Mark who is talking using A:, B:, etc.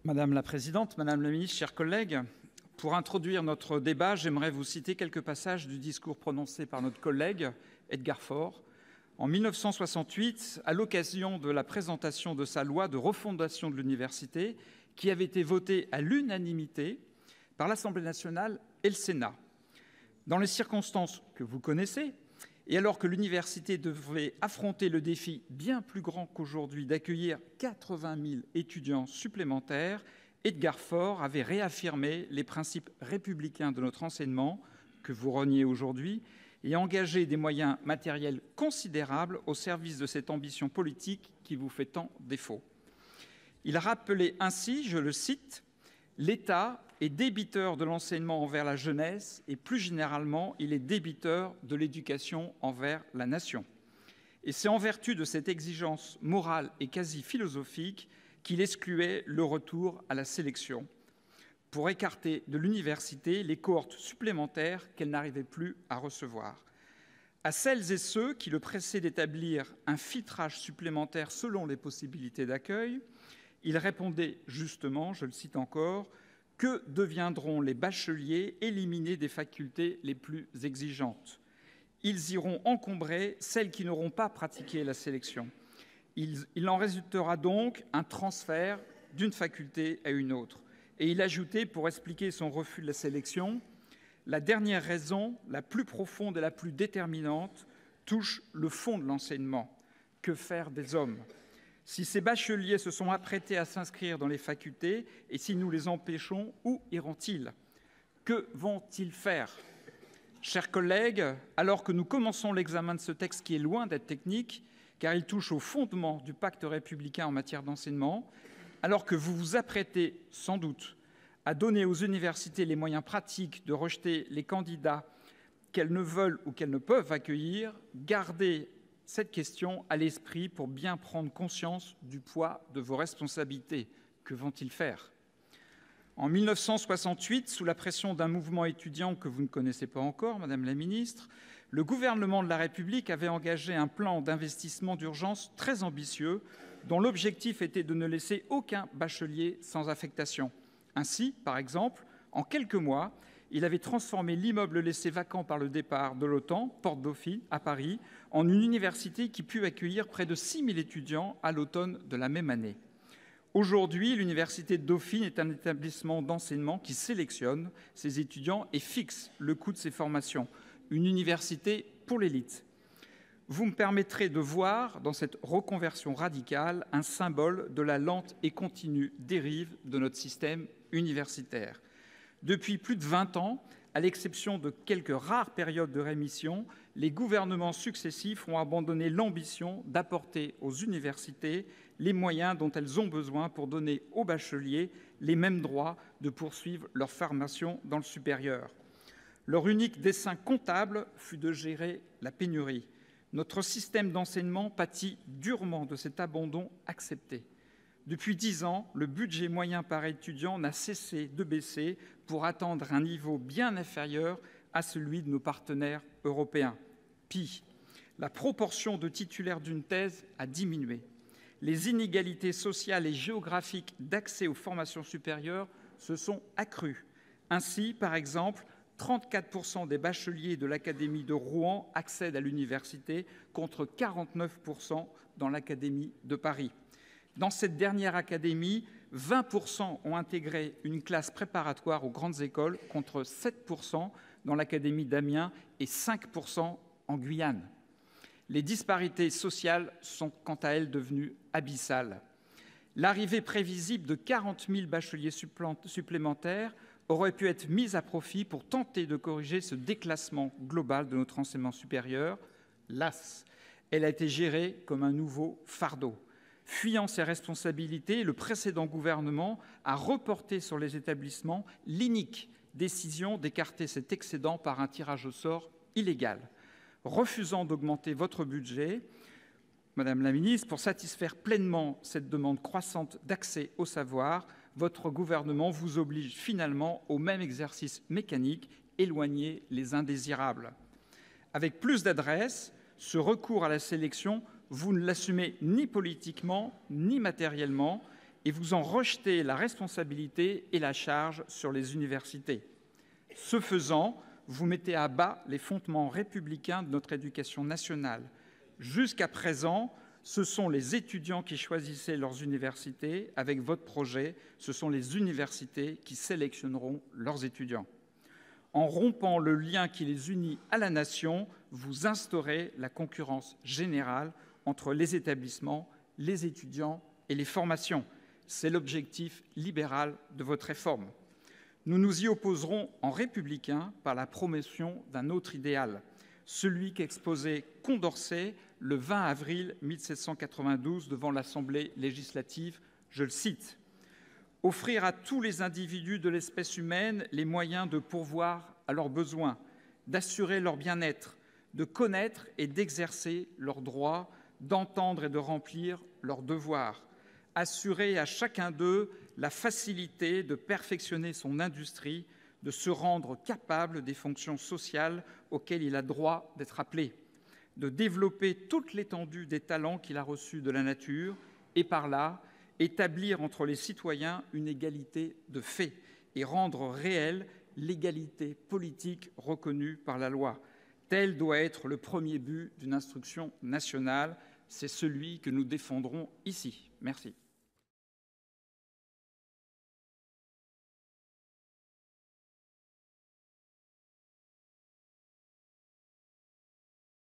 A: Madame la présidente, madame la ministre, chers collègues, pour introduire notre débat, j'aimerais vous citer quelques passages du discours prononcé par notre collègue Edgar Faure en 1968 à l'occasion de la présentation de sa loi de refondation de l'université qui avait été votée à l'unanimité par l'Assemblée nationale et le Sénat. Dans les circonstances que vous connaissez, et alors que l'université devait affronter le défi bien plus grand qu'aujourd'hui d'accueillir 80 000 étudiants supplémentaires, Edgar Faure avait réaffirmé les principes républicains de notre enseignement, que vous reniez aujourd'hui, et engagé des moyens matériels considérables au service de cette ambition politique qui vous fait tant défaut. Il rappelait ainsi, je le cite, « L'État est débiteur de l'enseignement envers la jeunesse et plus généralement, il est débiteur de l'éducation envers la nation. Et c'est en vertu de cette exigence morale et quasi philosophique qu'il excluait le retour à la sélection pour écarter de l'université les cohortes supplémentaires qu'elle n'arrivait plus à recevoir. À celles et ceux qui le pressaient d'établir un filtrage supplémentaire selon les possibilités d'accueil, il répondait justement, je le cite encore, « Que deviendront les bacheliers éliminés des facultés les plus exigeantes ? Ils iront encombrer celles qui n'auront pas pratiqué la sélection. Il en résultera donc un transfert d'une faculté à une autre. » Et il ajoutait, pour expliquer son refus de la sélection, « La dernière raison, la plus profonde et la plus déterminante, touche le fond de l'enseignement. Que faire des hommes ? Si ces bacheliers se sont apprêtés à s'inscrire dans les facultés et si nous les empêchons, où iront-ils ? Que vont-ils faire ? Chers collègues, alors que nous commençons l'examen de ce texte qui est loin d'être technique, car il touche au fondement du pacte républicain en matière d'enseignement, alors que vous vous apprêtez, sans doute, à donner aux universités les moyens pratiques de rejeter les candidats qu'elles ne veulent ou qu'elles ne peuvent accueillir, gardez cette question à l'esprit pour bien prendre conscience du poids de vos responsabilités. Que vont-ils faire ? En 1968, sous la pression d'un mouvement étudiant que vous ne connaissez pas encore, Madame la Ministre, le gouvernement de la République avait engagé un plan d'investissement d'urgence très ambitieux dont l'objectif était de ne laisser aucun bachelier sans affectation. Ainsi, par exemple, en quelques mois, il avait transformé l'immeuble laissé vacant par le départ de l'OTAN, Porte Dauphine, à Paris, en une université qui put accueillir près de 6 000 étudiants à l'automne de la même année. Aujourd'hui, l'université de Dauphine est un établissement d'enseignement qui sélectionne ses étudiants et fixe le coût de ses formations. Une université pour l'élite. Vous me permettrez de voir dans cette reconversion radicale un symbole de la lente et continue dérive de notre système universitaire. Depuis plus de 20 ans, à l'exception de quelques rares périodes de rémission, les gouvernements successifs ont abandonné l'ambition d'apporter aux universités les moyens dont elles ont besoin pour donner aux bacheliers les mêmes droits de poursuivre leur formation dans le supérieur. Leur unique dessein comptable fut de gérer la pénurie. Notre système d'enseignement pâtit durement de cet abandon accepté. Depuis 10 ans, le budget moyen par étudiant n'a cessé de baisser pour atteindre un niveau bien inférieur à celui de nos partenaires européens. Pis, la proportion de titulaires d'une thèse a diminué. Les inégalités sociales et géographiques d'accès aux formations supérieures se sont accrues. Ainsi, par exemple, 34% des bacheliers de l'Académie de Rouen accèdent à l'université contre 49% dans l'Académie de Paris. Dans cette dernière académie, 20% ont intégré une classe préparatoire aux grandes écoles contre 7% dans l'Académie d'Amiens et 5% en Guyane. Les disparités sociales sont quant à elles devenues abyssales. L'arrivée prévisible de 40 000 bacheliers supplémentaires aurait pu être mise à profit pour tenter de corriger ce déclassement global de notre enseignement supérieur. Las, elle a été gérée comme un nouveau fardeau. Fuyant ses responsabilités, le précédent gouvernement a reporté sur les établissements l'inique décision d'écarter cet excédent par un tirage au sort illégal. Refusant d'augmenter votre budget, Madame la Ministre, pour satisfaire pleinement cette demande croissante d'accès au savoir, votre gouvernement vous oblige finalement au même exercice mécanique, éloigner les indésirables. Avec plus d'adresse, ce recours à la sélection, vous ne l'assumez ni politiquement ni matériellement, et vous en rejetez la responsabilité et la charge sur les universités. Ce faisant, vous mettez à bas les fondements républicains de notre éducation nationale. Jusqu'à présent, ce sont les étudiants qui choisissaient leurs universités. Avec votre projet, ce sont les universités qui sélectionneront leurs étudiants. En rompant le lien qui les unit à la nation, vous instaurez la concurrence générale entre les établissements, les étudiants et les formations. C'est l'objectif libéral de votre réforme. Nous nous y opposerons en républicains par la promotion d'un autre idéal, celui qu'exposait Condorcet le 20 avril 1792 devant l'Assemblée législative, je le cite, « Offrir à tous les individus de l'espèce humaine les moyens de pourvoir à leurs besoins, d'assurer leur bien-être, de connaître et d'exercer leurs droits, d'entendre et de remplir leurs devoirs, assurer à chacun d'eux la facilité de perfectionner son industrie, de se rendre capable des fonctions sociales auxquelles il a droit d'être appelé, de développer toute l'étendue des talents qu'il a reçus de la nature et par là établir entre les citoyens une égalité de fait et rendre réelle l'égalité politique reconnue par la loi. Tel doit être le premier but d'une instruction nationale. C'est celui que nous défendrons ici. Merci.